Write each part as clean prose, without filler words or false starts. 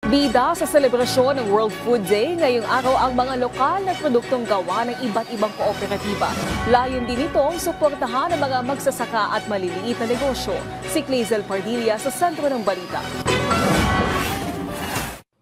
Bida sa selebrasyon ng World Food Day, ngayong araw ang mga lokal na produktong gawa ng iba't ibang kooperatiba. Layon din itong suportahan ang mga magsasaka at maliliit na negosyo. Si Clazel Pardilla sa sentro ng balita.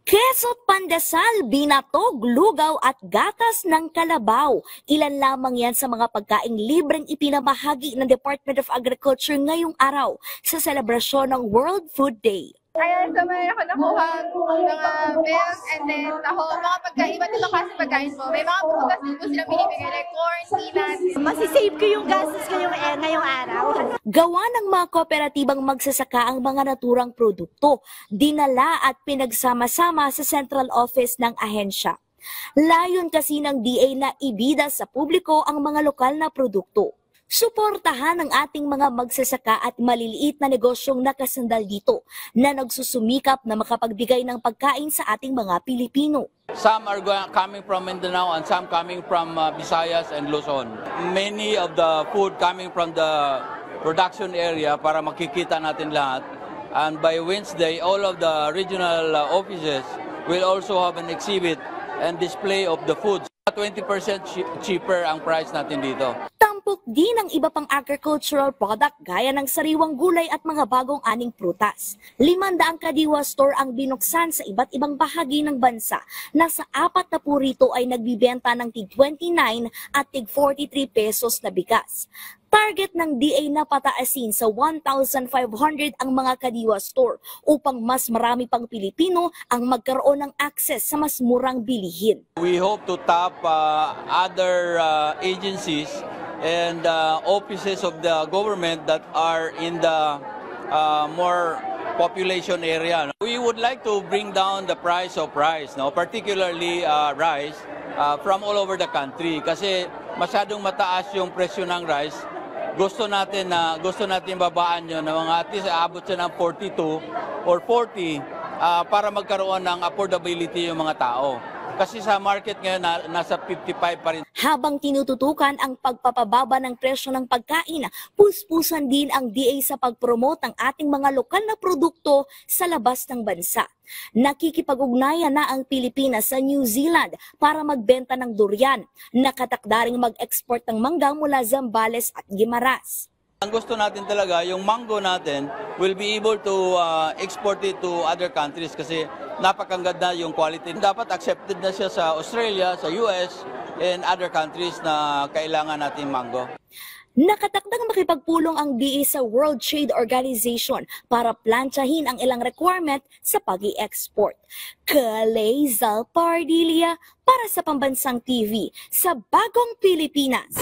Keso, pandesal, binatog, lugaw at gatas ng kalabaw. Ilan lamang yan sa mga pagkaing libreng ipinamahagi ng Department of Agriculture ngayong araw sa selebrasyon ng World Food Day. Ayan, so may ako nakuha mga milk and then taho, mga pagkain, iba't ibang klase pagkain po. May mga prutas din po sila binibigay like corn, peanuts. Masisave ko yung gastos ngayong araw. Gawa ng mga kooperatibang magsasaka ang mga naturang produkto, dinala at pinagsama-sama sa central office ng ahensya. Layon kasi ng DA na ibida sa publiko ang mga lokal na produkto. Suportahan ang ating mga magsasaka at maliliit na negosyong nakasandal dito na nagsusumikap na makapagbigay ng pagkain sa ating mga Pilipino. Some are coming from Mindanao and some coming from Visayas and Luzon. Many of the food coming from the production area para makikita natin lahat. And by Wednesday, all of the regional offices will also have an exhibit and display of the foods. 20% cheaper ang price natin dito. Tampok din ang iba pang agricultural product gaya ng sariwang gulay at mga bagong aning prutas. 500 kadiwa store ang binuksan sa iba't ibang bahagi ng bansa na sa 40 rito ay nagbibenta ng tig 29 at tig 43 pesos na bigas. Target ng DA na pataasin sa 1,500 ang mga kadiwa store upang mas marami pang Pilipino ang magkaroon ng access sa mas murang bilihin. We hope to tap other agencies and offices of the government that are in the more population area. We would like to bring down the price of rice, particularly rice from all over the country kasi masyadong mataas yung presyo ng rice. Gusto natin babaan yun na mga at least aabot siya ng 42 or 40 para magkaroon ng affordability yung mga tao. Kasi sa market ngayon nasa 55 pa rin. Habang tinututukan ang pagpapababa ng presyo ng pagkain, puspusan din ang DA sa pagpromote ng ating mga lokal na produkto sa labas ng bansa. Nakikipag-ugnayan na ang Pilipinas sa New Zealand para magbenta ng durian. Nakatakdaring mag-export ng mangga mula Zambales at Guimaras. Ang gusto natin talaga, yung mango natin will be able to export it to other countries kasi napakaganda yung quality. Dapat accepted na siya sa Australia, sa US, and other countries na kailangan natin mango. Nakatakdang makipagpulong ang DA sa World Trade Organization para plantsahin ang ilang requirement sa pag-i-export. Clazel Pardilla para sa Pambansang TV sa Bagong Pilipinas.